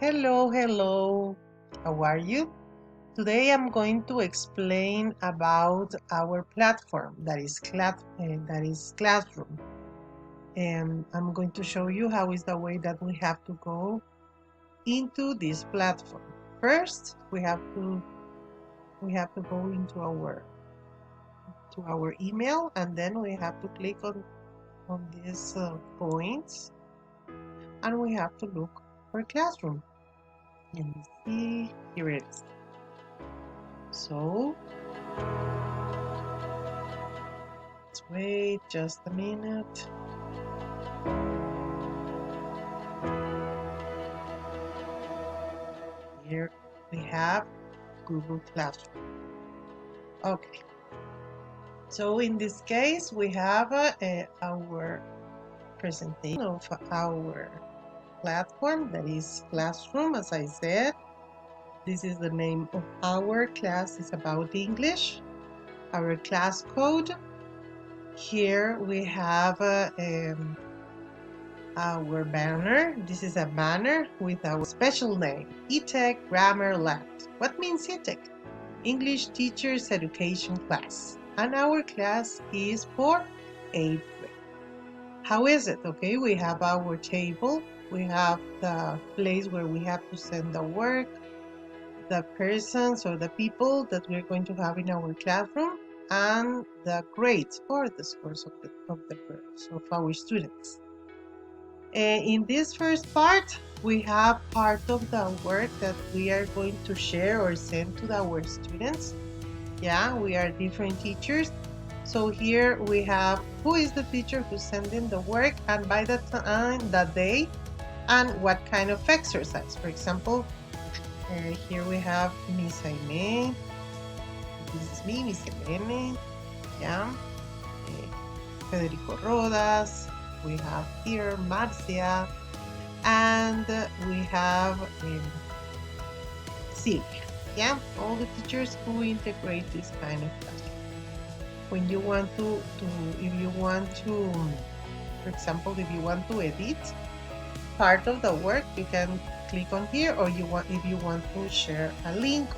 Hello, hello. How are you? Today I'm going to explain about our platform that is Classroom. And I'm going to show you how is the way that we have to go into this platform. First, we have to go into our email, and then we have to click on these points, and we have to look for Classroom. Let me see. Here it is. So let's wait just a minute. Here we have Google Classroom. Okay, so in this case we have our presentation of our platform, that is Classroom. As I said, this is the name of our class. It's about English. Our class code. Here we have our banner. This is a banner with our special name, E-Tec Grammar Lab. What means E-Tec? English Teachers Education Class. And our class is for 8th grade. How is it? Okay, we have our table. We have the place where we have to send the work, the persons or the people that we're going to have in our classroom, and the grades or the scores of our students. In this first part, we have part of the work that we are going to share or send to our students. Yeah, we are different teachers. So here we have who is the teacher who's sending the work, and by the time, the day, and what kind of exercise. For example, here we have Miss Aime. This is me, Miss Elene. Yeah. Federico Rodas. We have here Marcia. And we have Silvia. Yeah, all the teachers who integrate this kind of classroom. When you want for example, if you want to edit part of the work, you can click on here, or if you want to share a link,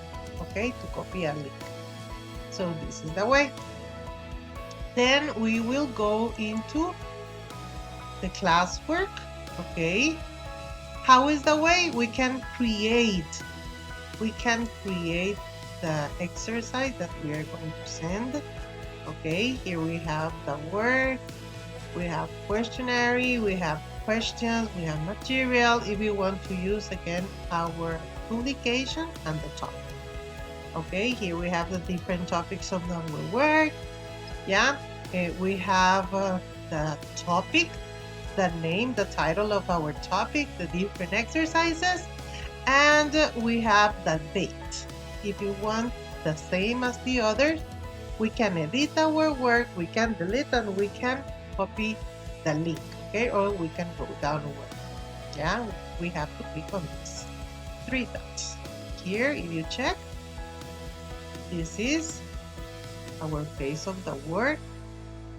okay, to copy a link. So this is the way. Then we will go into the classwork, okay. How is the way? We can create the exercise that we are going to send. Okay, here we have the work, we have questionnaire, we have questions, we have material. If you want to use again our publication and the topic. Okay, here we have the different topics of our work. Yeah, we have the topic, the name, the title of our topic, the different exercises, and we have the date. If you want the same as the others, we can edit our work, we can delete, and we can copy the link, okay, or we can go downward. Yeah, we have to click on these 3 dots. Here, if you check, this is our face of the work.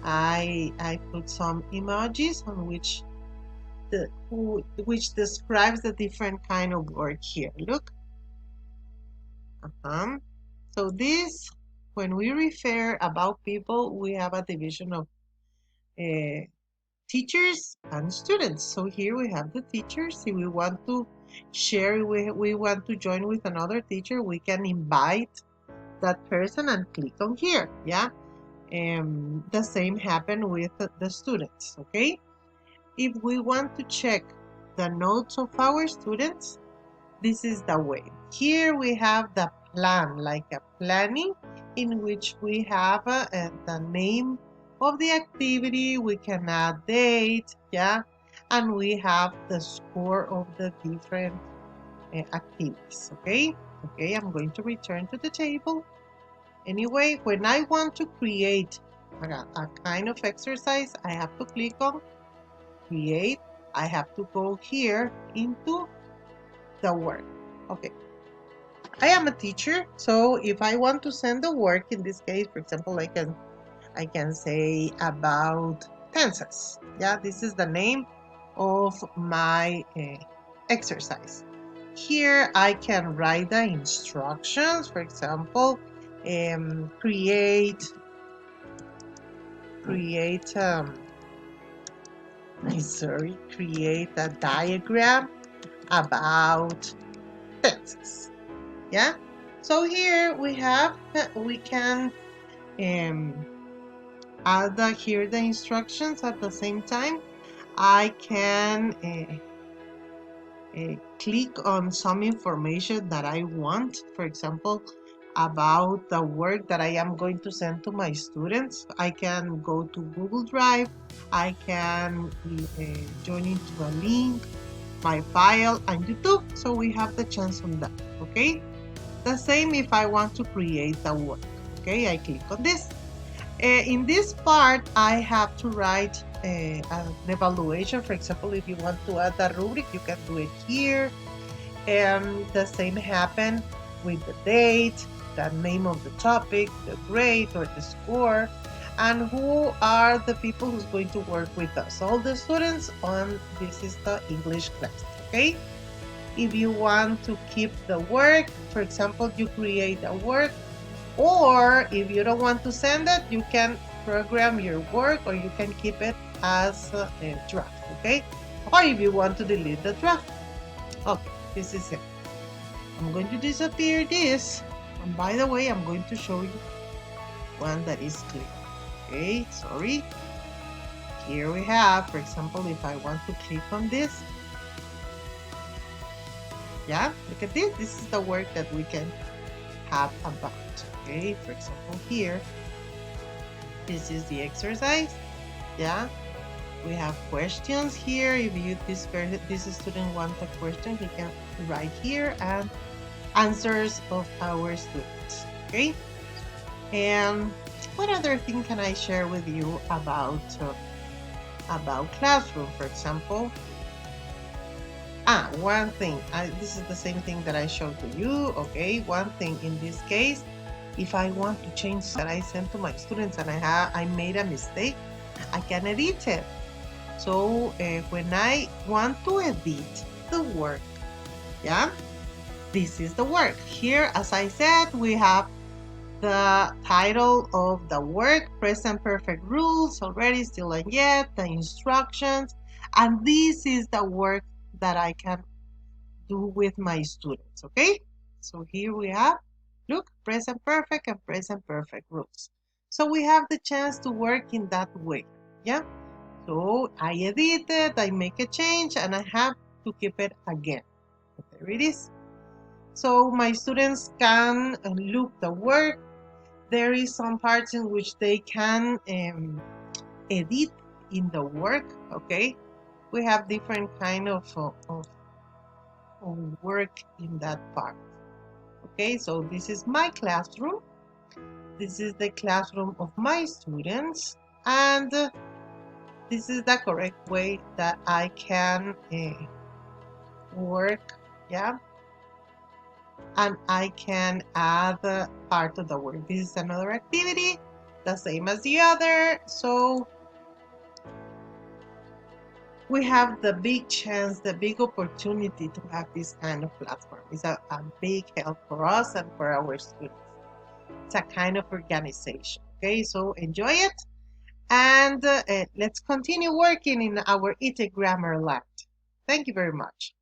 I put some emojis on which describes the different kind of work here. Look. So this, when we refer about people, we have a division of teachers and students. So here we have the teachers. If we want to share, we want to join with another teacher, we can invite that person and click on here. Yeah. The same happen with the students. Okay. If we want to check the notes of our students, this is the way. Here we have the plan, like a planning, in which we have the name of the activity, we can add date, yeah, and we have the score of the different activities, okay? Okay, I'm going to return to the table. Anyway, when I want to create a kind of exercise, I have to click on create. I have to go here into the work. Okay, I am a teacher, so if I want to send the work, in this case, for example, I can say about tenses. Yeah, this is the name of my exercise. Here I can write the instructions. For example, create create a diagram about fences. Yeah. So here we can um, add here the instructions at the same time. I can click on some information that I want, for example, about the work that I am going to send to my students. I can go to Google Drive, I can join into a link, my file, and YouTube, so we have the chance on that, okay? The same if I want to create the work, okay? I click on this. In this part, I have to write an evaluation. For example, if you want to add a rubric, you can do it here. And the same happen with the date, the name of the topic, the grade or the score, and who are the people who's going to work with us. All the students on this is the English class, okay? If you want to keep the work, for example, you create a work, or if you don't want to send it, you can program your work or you can keep it as a draft, okay? Or if you want to delete the draft. Okay, this is it. I'm going to disappear this. And by the way, I'm going to show you one that is clear. Okay, sorry. Here we have, for example, if I want to click on this, yeah, look at this. This is the work that we can have about. Okay, for example, here, this is the exercise. Yeah, we have questions here. If this student wants a question, he can write here and answers of our students. Okay, and what other thing can I share with you about Classroom, for example? One thing. This is the same thing that I showed to you. Okay, one thing in this case, if I want to change that I sent to my students and I made a mistake, I can edit it. So when I want to edit the work, yeah, this is the work. Here, as I said, we have the title of the work, present perfect rules, already, still and yet, the instructions, and this is the work that I can do with my students, okay? So here we have, look, present perfect and present perfect rules. So we have the chance to work in that way, yeah? So I edit it, I make a change, and I have to keep it again. There it is. So my students can look the work. There is some parts in which they can edit in the work, okay? We have different kind of work in that part. Okay, so this is my classroom. This is the classroom of my students, and this is the correct way that I can work, yeah, and I can add part of the work. This is another activity, the same as the other, so we have the big chance, the big opportunity to have this kind of platform. It's a big help for us and for our students. It's a kind of organization. Okay, so enjoy it, and let's continue working in our E-Tec grammar land. Thank you very much.